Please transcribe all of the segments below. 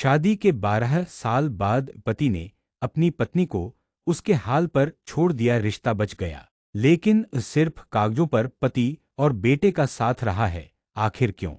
शादी के 12 साल बाद पति ने अपनी पत्नी को उसके हाल पर छोड़ दिया। रिश्ता बच गया, लेकिन सिर्फ कागजों पर पति और बेटे का साथ रहा है। आखिर क्यों?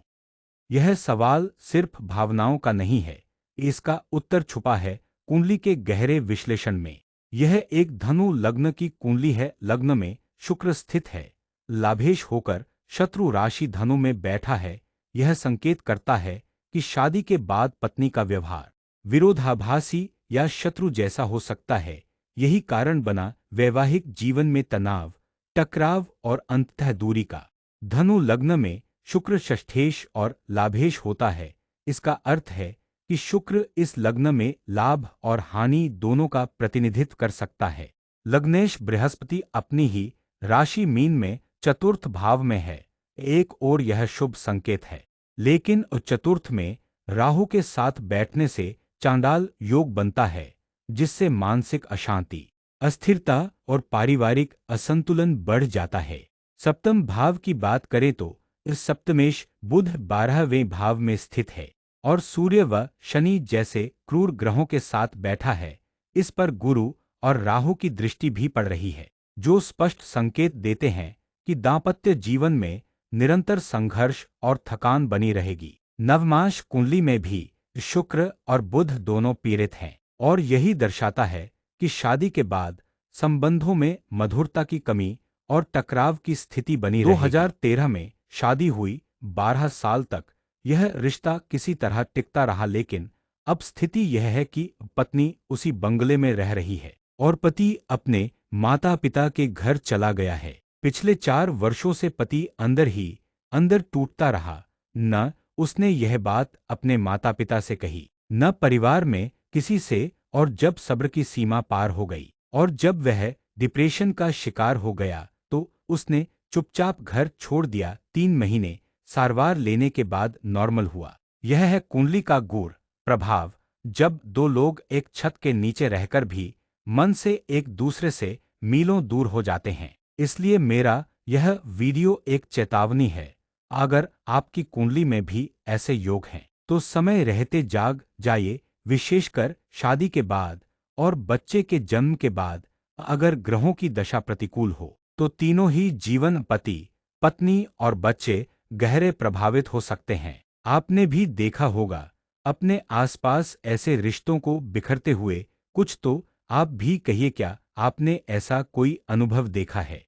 यह सवाल सिर्फ भावनाओं का नहीं है, इसका उत्तर छुपा है कुंडली के गहरे विश्लेषण में। यह एक धनु लग्न की कुंडली है। लग्न में शुक्र स्थित है, लाभेश होकर शत्रु राशि धनु में बैठा है। यह संकेत करता है कि शादी के बाद पत्नी का व्यवहार विरोधाभासी या शत्रु जैसा हो सकता है। यही कारण बना वैवाहिक जीवन में तनाव, टकराव और अंततः दूरी का। धनु लग्न में शुक्र षष्ठेश और लाभेश होता है। इसका अर्थ है कि शुक्र इस लग्न में लाभ और हानि दोनों का प्रतिनिधित्व कर सकता है। लग्नेश बृहस्पति अपनी ही राशि मीन में चतुर्थ भाव में है। एक ओर यह शुभ संकेत है, लेकिन चतुर्थ में राहु के साथ बैठने से चांडाल योग बनता है, जिससे मानसिक अशांति, अस्थिरता और पारिवारिक असंतुलन बढ़ जाता है। सप्तम भाव की बात करें तो इस सप्तमेश बुध 12वें भाव में स्थित है और सूर्य व शनि जैसे क्रूर ग्रहों के साथ बैठा है। इस पर गुरु और राहु की दृष्टि भी पड़ रही है, जो स्पष्ट संकेत देते हैं कि दांपत्य जीवन में निरंतर संघर्ष और थकान बनी रहेगी। नवमाश कुंडली में भी शुक्र और बुध दोनों पीड़ित हैं और यही दर्शाता है कि शादी के बाद संबंधों में मधुरता की कमी और टकराव की स्थिति बनी रहेगी। 2013 में शादी हुई, 12 साल तक यह रिश्ता किसी तरह टिकता रहा, लेकिन अब स्थिति यह है कि पत्नी उसी बंगले में रह रही है और पति अपने माता पिता के घर चला गया है। पिछले 4 वर्षों से पति अंदर ही अंदर टूटता रहा। न उसने यह बात अपने माता पिता से कही, न परिवार में किसी से, और जब सब्र की सीमा पार हो गई और जब वह डिप्रेशन का शिकार हो गया तो उसने चुपचाप घर छोड़ दिया। 3 महीने सारवार लेने के बाद नॉर्मल हुआ। यह है कुंडली का गूढ़ प्रभाव, जब दो लोग एक छत के नीचे रहकर भी मन से एक दूसरे से मीलों दूर हो जाते हैं। इसलिए मेरा यह वीडियो एक चेतावनी है। अगर आपकी कुंडली में भी ऐसे योग हैं तो समय रहते जाग जाइए, विशेषकर शादी के बाद और बच्चे के जन्म के बाद। अगर ग्रहों की दशा प्रतिकूल हो तो तीनों ही जीवन, पति, पत्नी और बच्चे गहरे प्रभावित हो सकते हैं। आपने भी देखा होगा अपने आसपास ऐसे रिश्तों को बिखरते हुए। कुछ तो आप भी कहिए, क्या आपने ऐसा कोई अनुभव देखा है?